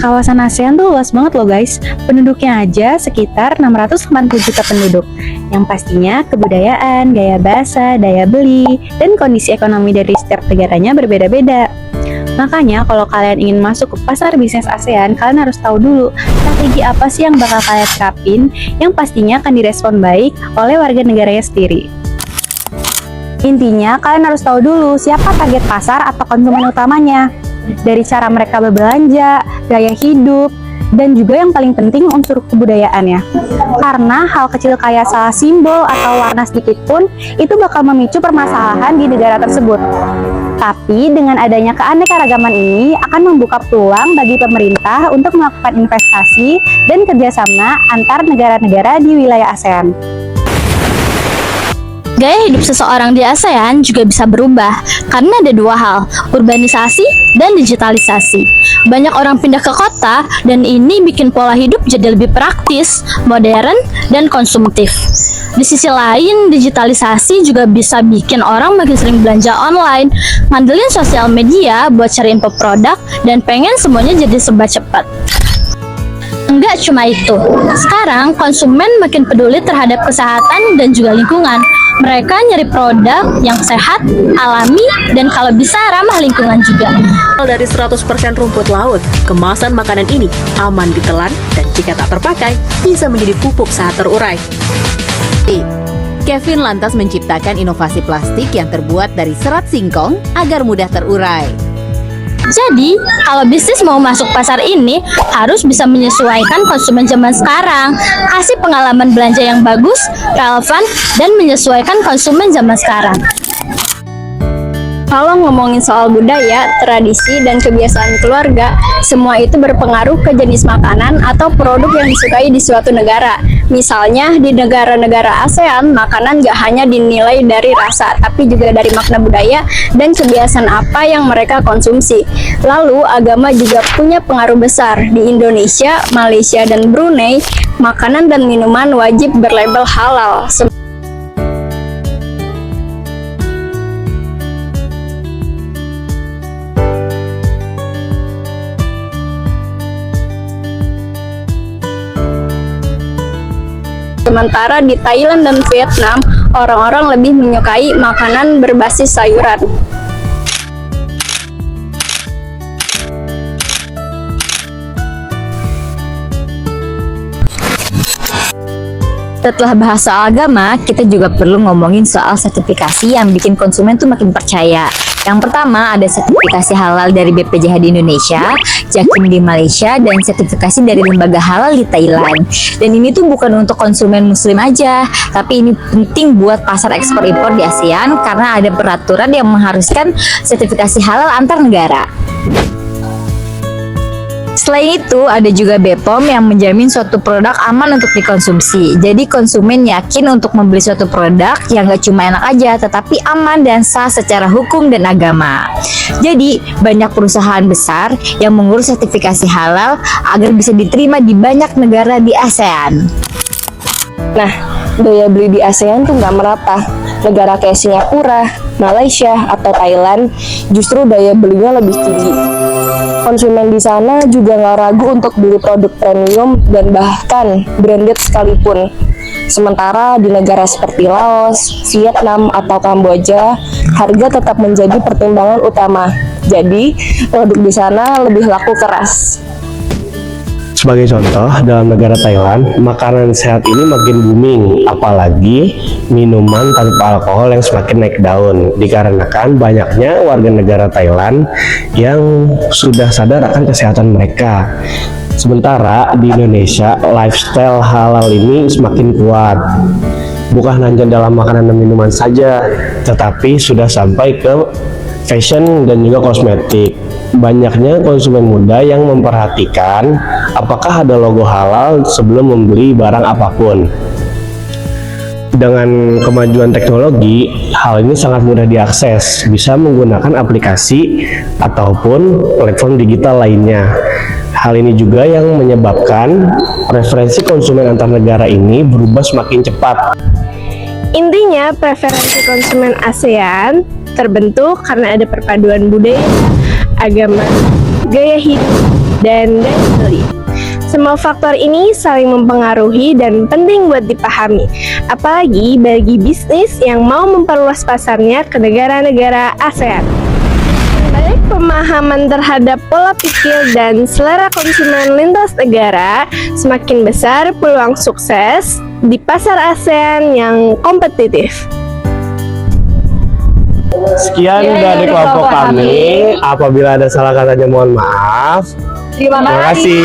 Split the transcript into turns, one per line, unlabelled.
Kawasan ASEAN tuh luas banget loh guys. Penduduknya aja sekitar 680 juta penduduk. Yang pastinya kebudayaan, gaya bahasa, daya beli, dan kondisi ekonomi dari setiap negaranya berbeda-beda. Makanya kalau kalian ingin masuk ke pasar bisnis ASEAN, kalian harus tahu dulu strategi apa sih yang bakal kalian terapin yang pastinya akan direspon baik oleh warga negaranya sendiri. Intinya, kalian harus tahu dulu siapa target pasar atau konsumen utamanya. Dari cara mereka berbelanja, gaya hidup, dan juga yang paling penting unsur kebudayaannya. Karena hal kecil kayak salah simbol atau warna sedikit pun itu bakal memicu permasalahan di negara tersebut. Tapi dengan adanya keanekaragaman ini akan membuka peluang bagi pemerintah untuk melakukan investasi dan kerjasama antar negara-negara di wilayah ASEAN.
Gaya hidup seseorang di ASEAN juga bisa berubah karena ada dua hal, urbanisasi dan digitalisasi. Banyak orang pindah ke kota dan ini bikin pola hidup jadi lebih praktis, modern, dan konsumtif. Di sisi lain, digitalisasi juga bisa bikin orang makin sering belanja online, ngandelin sosial media buat cari info produk, dan pengen semuanya jadi serba cepat. Enggak cuma itu, sekarang konsumen makin peduli terhadap kesehatan dan juga lingkungan. Mereka nyari produk yang sehat, alami, dan kalau bisa ramah lingkungan juga.
Dari 100% rumput laut, kemasan makanan ini aman ditelan dan jika tak terpakai, bisa menjadi pupuk saat terurai. Kevin lantas menciptakan inovasi plastik yang terbuat dari serat singkong agar mudah terurai.
Jadi, kalau bisnis mau masuk pasar ini, harus bisa menyesuaikan konsumen zaman sekarang, kasih pengalaman belanja yang bagus, relevan, dan menyesuaikan konsumen zaman sekarang. Kalau ngomongin soal budaya, tradisi, dan kebiasaan keluarga, semua itu berpengaruh ke jenis makanan atau produk yang disukai di suatu negara. Misalnya, di negara-negara ASEAN, makanan gak hanya dinilai dari rasa, tapi juga dari makna budaya dan kebiasaan apa yang mereka konsumsi. Lalu, agama juga punya pengaruh besar. Di Indonesia, Malaysia, dan Brunei, makanan dan minuman wajib berlabel halal. Sementara di Thailand dan Vietnam, orang-orang lebih menyukai makanan berbasis sayuran.
Setelah bahas soal agama, kita juga perlu ngomongin soal sertifikasi yang bikin konsumen tuh makin percaya. Yang pertama ada sertifikasi halal dari BPJH di Indonesia, Jakim di Malaysia, dan sertifikasi dari lembaga halal di Thailand. Dan ini tuh bukan untuk konsumen muslim aja, tapi ini penting buat pasar ekspor impor di ASEAN karena ada peraturan yang mengharuskan sertifikasi halal antar negara. Selain itu, ada juga BPOM yang menjamin suatu produk aman untuk dikonsumsi. Jadi konsumen yakin untuk membeli suatu produk yang gak cuma enak aja, tetapi aman dan sah secara hukum dan agama. Jadi, banyak perusahaan besar yang mengurus sertifikasi halal agar bisa diterima di banyak negara di ASEAN.
Nah, daya beli di ASEAN tuh nggak merata. Negara kayak Singapura, Malaysia, atau Thailand justru daya belinya lebih tinggi. Konsumen di sana juga nggak ragu untuk beli produk premium dan bahkan branded sekalipun. Sementara di negara seperti Laos, Vietnam, atau Kamboja, harga tetap menjadi pertimbangan utama. Jadi, produk di sana lebih laku keras.
Sebagai contoh, dalam negara Thailand, makanan sehat ini makin booming, apalagi minuman tanpa alkohol yang semakin naik daun, dikarenakan banyaknya warga negara Thailand yang sudah sadar akan kesehatan mereka. Sementara di Indonesia, lifestyle halal ini semakin kuat. Bukan hanya dalam makanan dan minuman saja, tetapi sudah sampai ke fashion dan juga kosmetik. Banyaknya konsumen muda yang memperhatikan apakah ada logo halal sebelum membeli barang apapun. Dengan kemajuan teknologi, hal ini sangat mudah diakses, bisa menggunakan aplikasi ataupun platform digital lainnya. Hal ini juga yang menyebabkan preferensi konsumen antar negara ini berubah semakin cepat.
Intinya, preferensi konsumen ASEAN terbentuk karena ada perpaduan budaya, agama,
gaya hidup, dan daya beli. Semua faktor ini saling mempengaruhi dan penting buat dipahami, apalagi bagi bisnis yang mau memperluas pasarnya ke negara-negara ASEAN. Baik pemahaman terhadap pola pikir dan selera konsumen lintas negara, semakin besar peluang sukses di pasar ASEAN yang kompetitif.
Sekian dari kelompok kami. Apabila ada salah katanya mohon maaf.
Terima
Terima kasih.